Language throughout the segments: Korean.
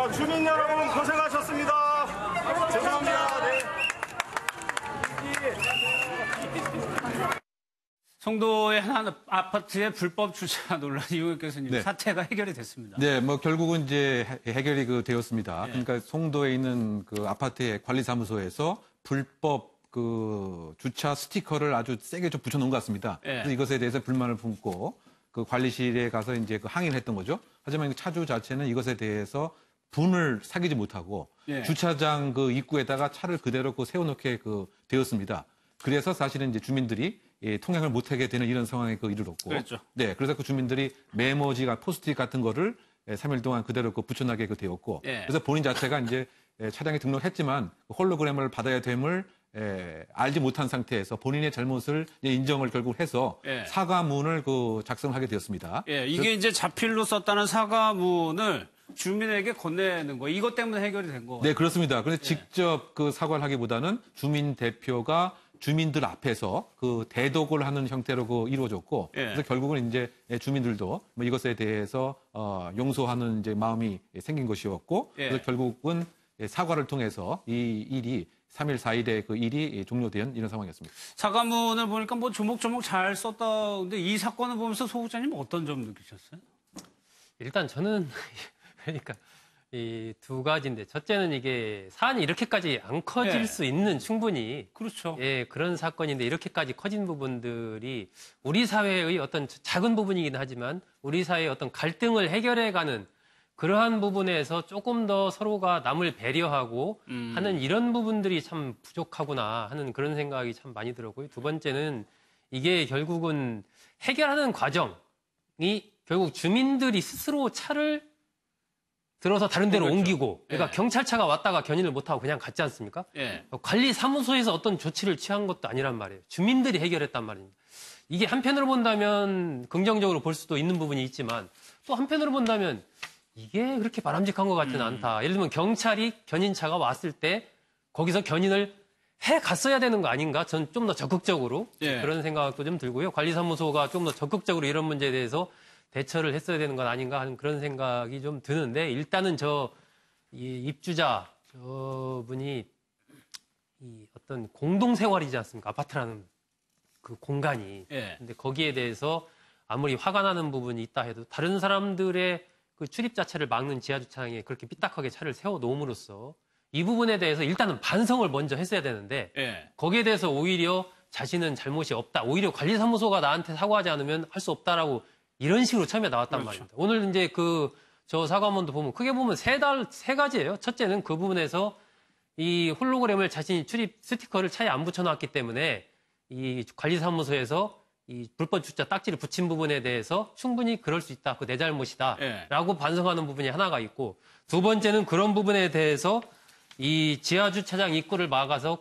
자, 주민 여러분 고생하셨습니다. 죄송합니다. 네. 송도의 한 아파트의 불법 주차 논란 이용혁 교수님 네. 사태가 해결이 됐습니다. 네, 뭐 결국은 이제 해결이 되었습니다. 네. 그러니까 송도에 있는 그 아파트의 관리사무소에서 불법 그 주차 스티커를 아주 세게 좀 붙여놓은 것 같습니다. 네. 그래서 이것에 대해서 불만을 품고 그 관리실에 가서 이제 그 항의를 했던 거죠. 하지만 그 차주 자체는 이것에 대해서 분을 사귀지 못하고 네. 주차장 그 입구에다가 차를 그대로 그 세워놓게 되었습니다. 그래서 사실은 이제 주민들이 통행을 못하게 되는 이런 상황에 이르렀고. 그렇죠. 네, 그래서 그 주민들이 메모지가 포스트잇 같은 거를 3일 동안 그대로 붙여나게 되었고. 네. 그래서 본인 자체가 이제 차량에 등록했지만 홀로그램을 받아야 됨을 알지 못한 상태에서 본인의 잘못을 인정을 결국 해서 네. 사과문을 작성하게 되었습니다. 예, 이게 이제 자필로 썼다는 사과문을 주민에게 건네는 거예요. 이것 때문에 해결이 된 거예요. 네, 그렇습니다. 그런데 직접 사과를 하기보다는 주민 대표가 주민들 앞에서 대독을 하는 형태로 이루어졌고, 예. 그래서 결국은 이제 주민들도 뭐 이것에 대해서 용서하는 이제 마음이 생긴 것이었고, 예. 그래서 결국은 사과를 통해서 이 일이 3일, 4일에 그 일이 종료된 이런 상황이었습니다. 사과문을 보니까 뭐 조목조목 잘 썼다. 근데 이 사건을 보면서 소국장님 어떤 점 느끼셨어요? 일단 저는 그러니까 이 두 가지인데 첫째는 이게 사안이 이렇게까지 안 커질 네. 수 있는 충분히 그렇죠. 예, 그런 사건인데 이렇게까지 커진 부분들이 우리 사회의 어떤 작은 부분이긴 하지만 우리 사회의 어떤 갈등을 해결해가는 그러한 부분에서 조금 더 서로가 남을 배려하고 하는 이런 부분들이 참 부족하구나 하는 그런 생각이 참 많이 들었고요. 두 번째는 이게 결국은 해결하는 과정이 결국 주민들이 스스로 차를 들어서 다른 데로 그렇죠. 옮기고 그러니까 예. 경찰차가 왔다가 견인을 못하고 그냥 갔지 않습니까? 예. 관리사무소에서 어떤 조치를 취한 것도 아니란 말이에요. 주민들이 해결했단 말입니다. 이게 한편으로 본다면 긍정적으로 볼 수도 있는 부분이 있지만 또 한편으로 본다면 이게 그렇게 바람직한 것 같지는 않다. 예를 들면 경찰이 견인차가 왔을 때 거기서 견인을 해 갔어야 되는 거 아닌가? 전 좀 더 적극적으로 예. 그런 생각도 좀 들고요. 관리사무소가 좀 더 적극적으로 이런 문제에 대해서 대처를 했어야 되는 건 아닌가 하는 그런 생각이 좀 드는데 일단은 이 입주자 저분이 이 어떤 공동생활이지 않습니까? 아파트라는 그 공간이. 예. 근데 거기에 대해서 아무리 화가 나는 부분이 있다 해도 다른 사람들의 그 출입 자체를 막는 지하주차장에 그렇게 삐딱하게 차를 세워 놓음으로써 이 부분에 대해서 일단은 반성을 먼저 했어야 되는데 예. 거기에 대해서 오히려 자신은 잘못이 없다. 오히려 관리사무소가 나한테 사과하지 않으면 할 수 없다라고 이런 식으로 처음에 나왔단 그렇죠. 말입니다. 오늘 이제 저 사과문도 보면 크게 보면 세 가지예요. 첫째는 그 부분에서 이 홀로그램을 자신이 출입 스티커를 차에 안 붙여놨기 때문에 이 관리사무소에서 이 불법 주차 딱지를 붙인 부분에 대해서 충분히 그럴 수 있다. 그 내 잘못이다. 예. 라고 반성하는 부분이 하나가 있고 두 번째는 그런 부분에 대해서 이 지하주차장 입구를 막아서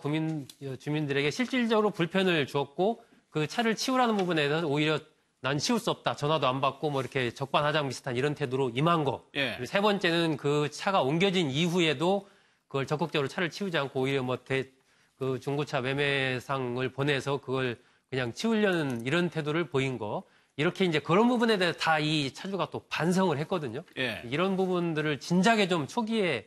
주민들에게 실질적으로 불편을 주었고 그 차를 치우라는 부분에 대해서 오히려 난 치울 수 없다. 전화도 안 받고 뭐 이렇게 적반하장 비슷한 이런 태도로 임한 거. 예. 그리고 세 번째는 그 차가 옮겨진 이후에도 그걸 적극적으로 차를 치우지 않고 오히려 그 중고차 매매상을 보내서 그걸 그냥 치우려는 이런 태도를 보인 거. 이렇게 이제 그런 부분에 대해서 다 이 차주가 또 반성을 했거든요. 예. 이런 부분들을 진작에 좀 초기에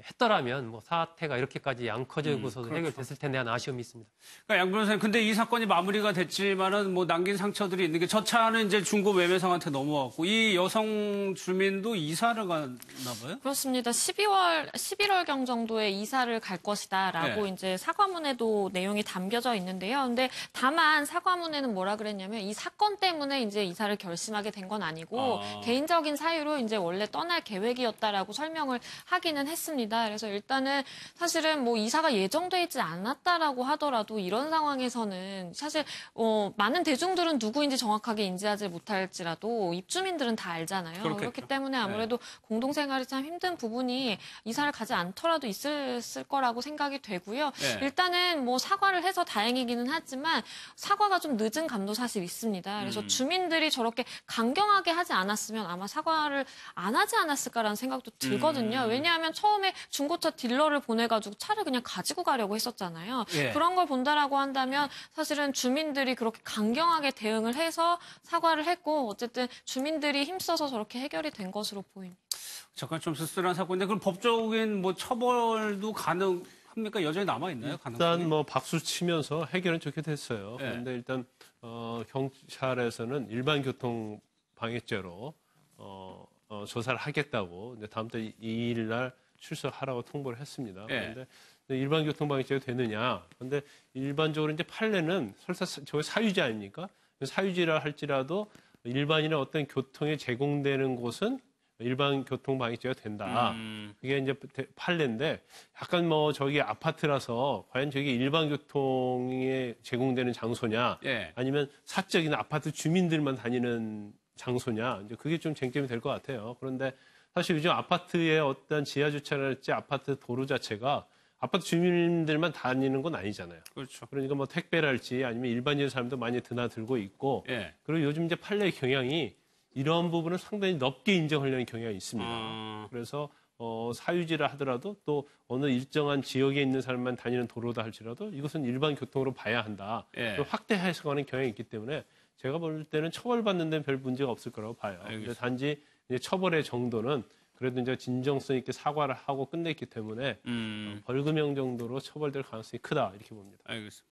했더라면 뭐 사태가 이렇게까지 안 커지고서도 그렇죠. 해결됐을 텐데 하는 아쉬움이 있습니다. 그러니까 양 변호사님, 근데 이 사건이 마무리가 됐지만은 뭐 남긴 상처들이 있는 게 저 차는 이제 중고 매매상한테 넘어왔고 이 여성 주민도 이사를 갔나 봐요? 그렇습니다. 11월경 정도에 이사를 갈 것이다라고 네. 이제 사과문에도 내용이 담겨져 있는데요. 근데 다만 사과문에는 뭐라 그랬냐면 이 사건 때문에 이제 이사를 결심하게 된 건 아니고 개인적인 사유로 이제 원래 떠날 계획이었다라고 설명을 하기는 했습니다. 그래서 일단은 사실은 뭐 이사가 예정돼 있지 않았다라고 하더라도 이런 상황에서는 사실 많은 대중들은 누구인지 정확하게 인지하지 못할지라도 입주민들은 다 알잖아요. 그렇겠죠. 그렇기 때문에 아무래도 공동생활이 참 힘든 부분이 이사를 가지 않더라도 있을 거라고 생각이 되고요. 네. 일단은 뭐 사과를 해서 다행이기는 하지만 사과가 좀 늦은 감도 사실 있습니다. 그래서 주민들이 저렇게 강경하게 하지 않았으면 아마 사과를 안 하지 않았을까라는 생각도 들거든요. 왜냐하면 처음에 중고차 딜러를 보내가지고 차를 그냥 가지고 가려고 했었잖아요. 예. 그런 걸 본다라고 한다면 사실은 주민들이 그렇게 강경하게 대응을 해서 사과를 했고 어쨌든 주민들이 힘써서 저렇게 해결이 된 것으로 보입니다. 잠깐 좀 쓸쓸한 사건인데 그럼 법적인 뭐 처벌도 가능합니까? 여전히 남아 있나요? 일단 뭐 박수 치면서 해결은 좋게 됐어요. 네. 그런데 일단 경찰에서는 일반 교통 방해죄로 조사를 하겠다고 이제 다음 달 2일 날 출석하라고 통보를 했습니다. 네. 그런데 일반 교통 방해죄가 되느냐? 그런데 일반적으로 이제 판례는 설사 저게 사유지 아닙니까? 사유지라 할지라도 일반인의 어떤 교통에 제공되는 곳은 일반 교통 방해죄가 된다. 그게 이제 판례인데 약간 뭐 저기 아파트라서 과연 저게 일반 교통에 제공되는 장소냐, 예. 아니면 사적인 아파트 주민들만 다니는 장소냐, 이제 그게 좀 쟁점이 될 것 같아요. 그런데 사실 요즘 아파트의 어떤 지하 주차랄지 아파트 도로 자체가 아파트 주민들만 다니는 건 아니잖아요. 그렇죠. 그러니까 뭐 택배랄지 아니면 일반인 사람도 많이 드나들고 있고, 예. 그리고 요즘 이제 판례 경향이 이런 부분을 상당히 넓게 인정하려는 경향이 있습니다. 그래서 사유지라 하더라도 또 어느 일정한 지역에 있는 사람만 다니는 도로다 할지라도 이것은 일반 교통으로 봐야 한다. 예. 확대 해석하는 경향이 있기 때문에 제가 볼 때는 처벌받는 데는 별 문제가 없을 거라고 봐요. 근데 단지 이제 처벌의 정도는 그래도 이제 진정성 있게 사과를 하고 끝냈기 때문에 벌금형 정도로 처벌될 가능성이 크다 이렇게 봅니다. 알겠습니다.